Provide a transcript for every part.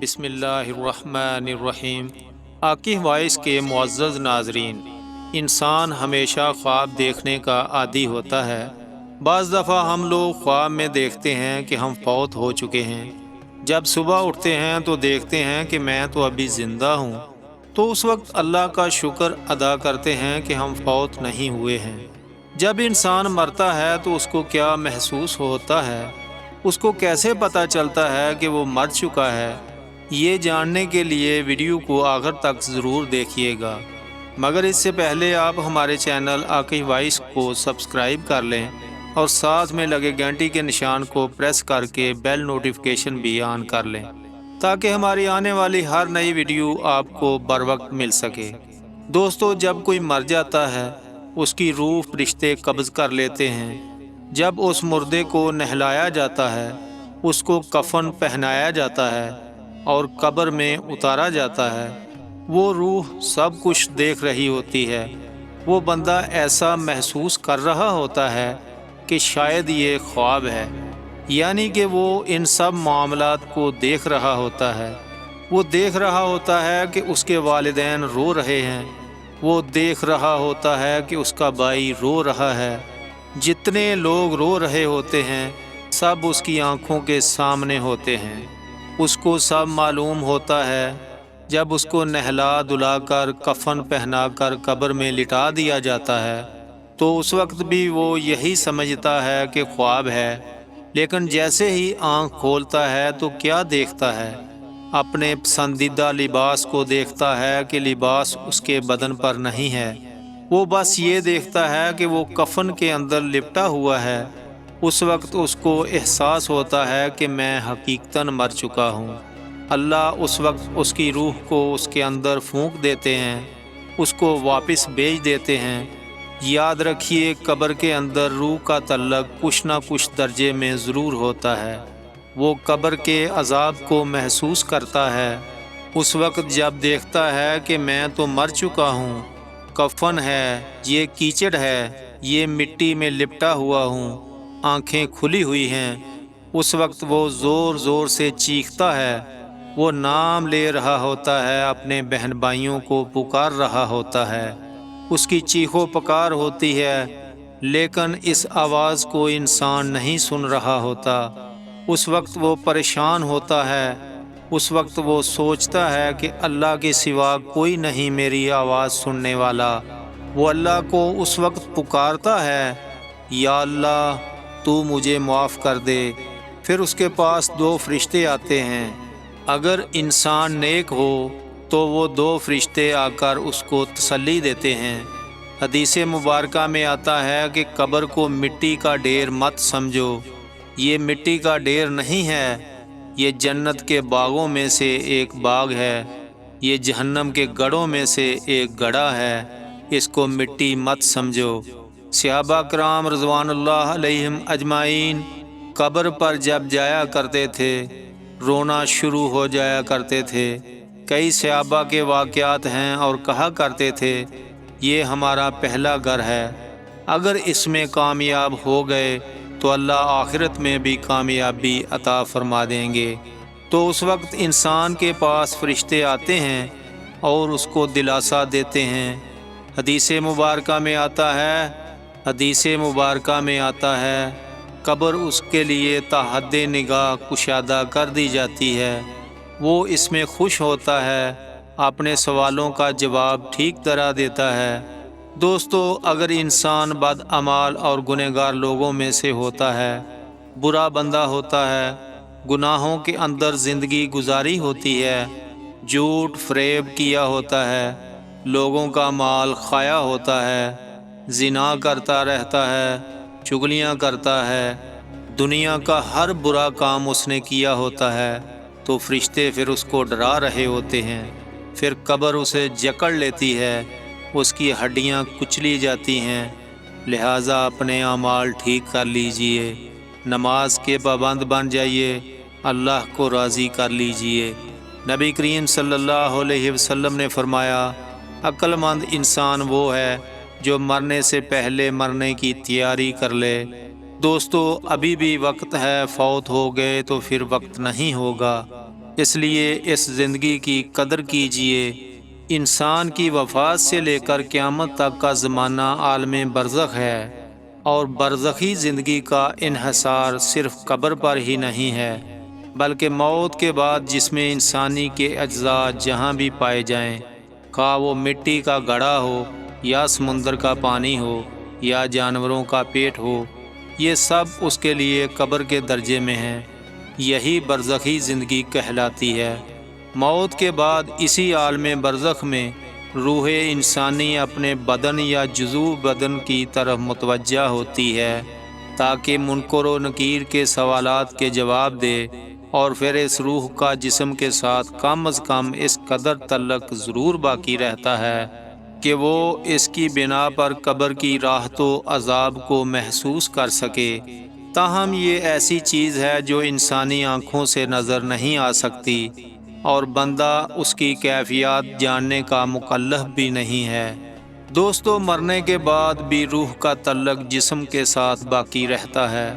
بسم اللہ الرحمن الرحیم۔ عاقب وائس کے معزز ناظرین، انسان ہمیشہ خواب دیکھنے کا عادی ہوتا ہے۔ بعض دفعہ ہم لوگ خواب میں دیکھتے ہیں کہ ہم فوت ہو چکے ہیں۔ جب صبح اٹھتے ہیں تو دیکھتے ہیں کہ میں تو ابھی زندہ ہوں، تو اس وقت اللہ کا شکر ادا کرتے ہیں کہ ہم فوت نہیں ہوئے ہیں۔ جب انسان مرتا ہے تو اس کو کیا محسوس ہوتا ہے، اس کو کیسے پتہ چلتا ہے کہ وہ مر چکا ہے، یہ جاننے کے لیے ویڈیو کو آخر تک ضرور دیکھیے گا۔ مگر اس سے پہلے آپ ہمارے چینل عاقب وائس کو سبسکرائب کر لیں اور ساتھ میں لگے گھنٹی کے نشان کو پریس کر کے بیل نوٹیفیکیشن بھی آن کر لیں، تاکہ ہماری آنے والی ہر نئی ویڈیو آپ کو بر وقت مل سکے۔ دوستو، جب کوئی مر جاتا ہے، اس کی روح فرشتے قبض کر لیتے ہیں۔ جب اس مردے کو نہلایا جاتا ہے، اس کو کفن پہنایا جاتا ہے اور قبر میں اتارا جاتا ہے، وہ روح سب کچھ دیکھ رہی ہوتی ہے۔ وہ بندہ ایسا محسوس کر رہا ہوتا ہے کہ شاید یہ خواب ہے، یعنی کہ وہ ان سب معاملات کو دیکھ رہا ہوتا ہے۔ وہ دیکھ رہا ہوتا ہے کہ اس کے والدین رو رہے ہیں، وہ دیکھ رہا ہوتا ہے کہ اس کا بھائی رو رہا ہے۔ جتنے لوگ رو رہے ہوتے ہیں سب اس کی آنکھوں کے سامنے ہوتے ہیں۔ اس کو سب معلوم ہوتا ہے۔ جب اس کو نہلا دھلا کر کفن پہنا کر قبر میں لٹا دیا جاتا ہے تو اس وقت بھی وہ یہی سمجھتا ہے کہ خواب ہے، لیکن جیسے ہی آنکھ کھولتا ہے تو کیا دیکھتا ہے؟ اپنے پسندیدہ لباس کو دیکھتا ہے کہ لباس اس کے بدن پر نہیں ہے۔ وہ بس یہ دیکھتا ہے کہ وہ کفن کے اندر لپٹا ہوا ہے۔ اس وقت اس کو احساس ہوتا ہے کہ میں حقیقتاً مر چکا ہوں۔ اللہ اس وقت اس کی روح کو اس کے اندر پھونک دیتے ہیں، اس کو واپس بھیج دیتے ہیں۔ یاد رکھیے، قبر کے اندر روح کا تعلق کچھ نہ کچھ درجے میں ضرور ہوتا ہے۔ وہ قبر کے عذاب کو محسوس کرتا ہے۔ اس وقت جب دیکھتا ہے کہ میں تو مر چکا ہوں، کفن ہے، یہ کیچڑ ہے، یہ مٹی میں لپٹا ہوا ہوں، آنکھیں کھلی ہوئی ہیں، اس وقت وہ زور زور سے چیختا ہے۔ وہ نام لے رہا ہوتا ہے، اپنے بہن بھائیوں کو پکار رہا ہوتا ہے۔ اس کی چیخو پکار ہوتی ہے، لیکن اس آواز کو انسان نہیں سن رہا ہوتا۔ اس وقت وہ پریشان ہوتا ہے۔ اس وقت وہ سوچتا ہے کہ اللہ کے سوا کوئی نہیں میری آواز سننے والا۔ وہ اللہ کو اس وقت پکارتا ہے، یا اللہ تو مجھے معاف کر دے۔ پھر اس کے پاس دو فرشتے آتے ہیں۔ اگر انسان نیک ہو تو وہ دو فرشتے آ کر اس کو تسلی دیتے ہیں۔ حدیث مبارکہ میں آتا ہے کہ قبر کو مٹی کا ڈھیر مت سمجھو، یہ مٹی کا ڈھیر نہیں ہے، یہ جنت کے باغوں میں سے ایک باغ ہے، یہ جہنم کے گڑھوں میں سے ایک گڑھا ہے، اس کو مٹی مت سمجھو۔ صحابہ کرام رضوان اللہ علیہم اجمعین قبر پر جب جایا کرتے تھے، رونا شروع ہو جایا کرتے تھے۔ کئی صحابہ کے واقعات ہیں اور کہا کرتے تھے، یہ ہمارا پہلا گھر ہے، اگر اس میں کامیاب ہو گئے تو اللہ آخرت میں بھی کامیابی عطا فرما دیں گے۔ تو اس وقت انسان کے پاس فرشتے آتے ہیں اور اس کو دلاسا دیتے ہیں۔ حدیث مبارکہ میں آتا ہے قبر اس کے لیے تا حد نگاہ کشادہ کر دی جاتی ہے۔ وہ اس میں خوش ہوتا ہے، اپنے سوالوں کا جواب ٹھیک طرح دیتا ہے۔ دوستو، اگر انسان بد اعمال اور گنہگار لوگوں میں سے ہوتا ہے، برا بندہ ہوتا ہے، گناہوں کے اندر زندگی گزاری ہوتی ہے، جھوٹ فریب کیا ہوتا ہے، لوگوں کا مال کھایا ہوتا ہے، زنا کرتا رہتا ہے، چغلیاں کرتا ہے، دنیا کا ہر برا کام اس نے کیا ہوتا ہے، تو فرشتے پھر اس کو ڈرا رہے ہوتے ہیں۔ پھر قبر اسے جکڑ لیتی ہے، اس کی ہڈیاں کچلی جاتی ہیں۔ لہٰذا اپنے اعمال ٹھیک کر لیجئے، نماز کے پابند بن جائیے، اللہ کو راضی کر لیجئے۔ نبی کریم صلی اللہ علیہ وسلم نے فرمایا، عقل مند انسان وہ ہے جو مرنے سے پہلے مرنے کی تیاری کر لے۔ دوستو، ابھی بھی وقت ہے، فوت ہو گئے تو پھر وقت نہیں ہوگا۔ اس لیے اس زندگی کی قدر کیجیے۔ انسان کی وفات سے لے کر قیامت تک کا زمانہ عالم برزخ ہے، اور برزخی زندگی کا انحصار صرف قبر پر ہی نہیں ہے، بلکہ موت کے بعد جسم انسانی کے اجزاء جہاں بھی پائے جائیں، خواہ وہ مٹی کا گڑھا ہو یا سمندر کا پانی ہو یا جانوروں کا پیٹ ہو، یہ سب اس کے لیے قبر کے درجے میں ہیں۔ یہی برزخی زندگی کہلاتی ہے۔ موت کے بعد اسی عالم برزخ میں روح انسانی اپنے بدن یا جزو بدن کی طرف متوجہ ہوتی ہے تاکہ منکر و نکیر کے سوالات کے جواب دے، اور پھر اس روح کا جسم کے ساتھ کم از کم اس قدر تعلق ضرور باقی رہتا ہے کہ وہ اس کی بنا پر قبر کی راحت و عذاب کو محسوس کر سکے۔ تاہم یہ ایسی چیز ہے جو انسانی آنکھوں سے نظر نہیں آ سکتی، اور بندہ اس کی کیفیات جاننے کا مکلف بھی نہیں ہے۔ دوستو، مرنے کے بعد بھی روح کا تعلق جسم کے ساتھ باقی رہتا ہے۔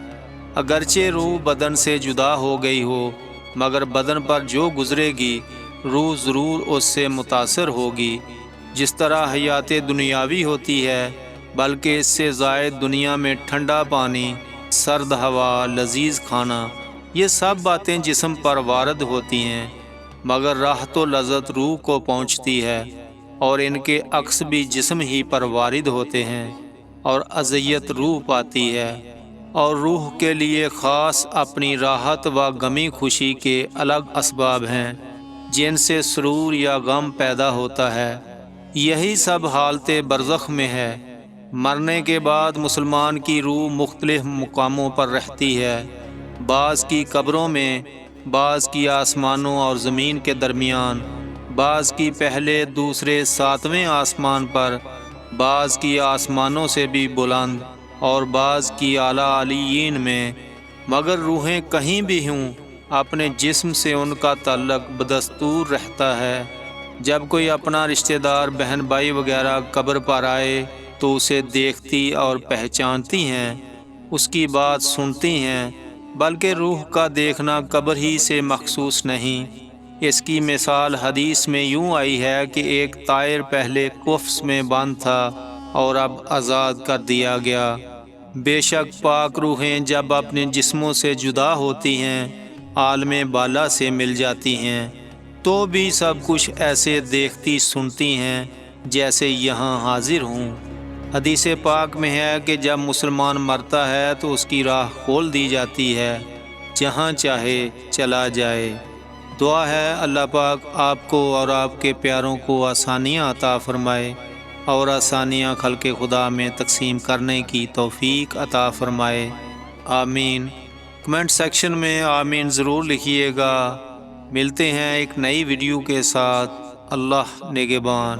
اگرچہ روح بدن سے جدا ہو گئی ہو، مگر بدن پر جو گزرے گی، روح ضرور اس سے متاثر ہوگی۔ جس طرح حیات دنیاوی ہوتی ہے، بلکہ اس سے زائد دنیا میں ٹھنڈا پانی، سرد ہوا، لذیذ کھانا، یہ سب باتیں جسم پر وارد ہوتی ہیں، مگر راحت و لذت روح کو پہنچتی ہے، اور ان کے عکس بھی جسم ہی پر وارد ہوتے ہیں، اور اذیت روح پاتی ہے۔ اور روح کے لیے خاص اپنی راحت و غمی خوشی کے الگ اسباب ہیں جن سے سرور یا غم پیدا ہوتا ہے۔ یہی سب حالت برزخ میں ہے۔ مرنے کے بعد مسلمان کی روح مختلف مقاموں پر رہتی ہے، بعض کی قبروں میں، بعض کی آسمانوں اور زمین کے درمیان، بعض کی پہلے دوسرے ساتویں آسمان پر، بعض کی آسمانوں سے بھی بلند، اور بعض کی اعلیٰ علیین میں۔ مگر روحیں کہیں بھی ہوں، اپنے جسم سے ان کا تعلق بدستور رہتا ہے۔ جب کوئی اپنا رشتہ دار، بہن بھائی وغیرہ قبر پر آئے تو اسے دیکھتی اور پہچانتی ہیں، اس کی بات سنتی ہیں، بلکہ روح کا دیکھنا قبر ہی سے مخصوص نہیں۔ اس کی مثال حدیث میں یوں آئی ہے کہ ایک طائر پہلے قفس میں بند تھا اور اب آزاد کر دیا گیا۔ بے شک پاک روحیں جب اپنے جسموں سے جدا ہوتی ہیں، عالم بالا سے مل جاتی ہیں، تو بھی سب کچھ ایسے دیکھتی سنتی ہیں جیسے یہاں حاضر ہوں۔ حدیث پاک میں ہے کہ جب مسلمان مرتا ہے تو اس کی راہ کھول دی جاتی ہے، جہاں چاہے چلا جائے۔ دعا ہے اللہ پاک آپ کو اور آپ کے پیاروں کو آسانیاں عطا فرمائے، اور آسانیاں خلق خدا میں تقسیم کرنے کی توفیق عطا فرمائے۔ آمین۔ کمنٹ سیکشن میں آمین ضرور لکھیے گا۔ ملتے ہیں ایک نئی ویڈیو کے ساتھ۔ اللہ نگہبان۔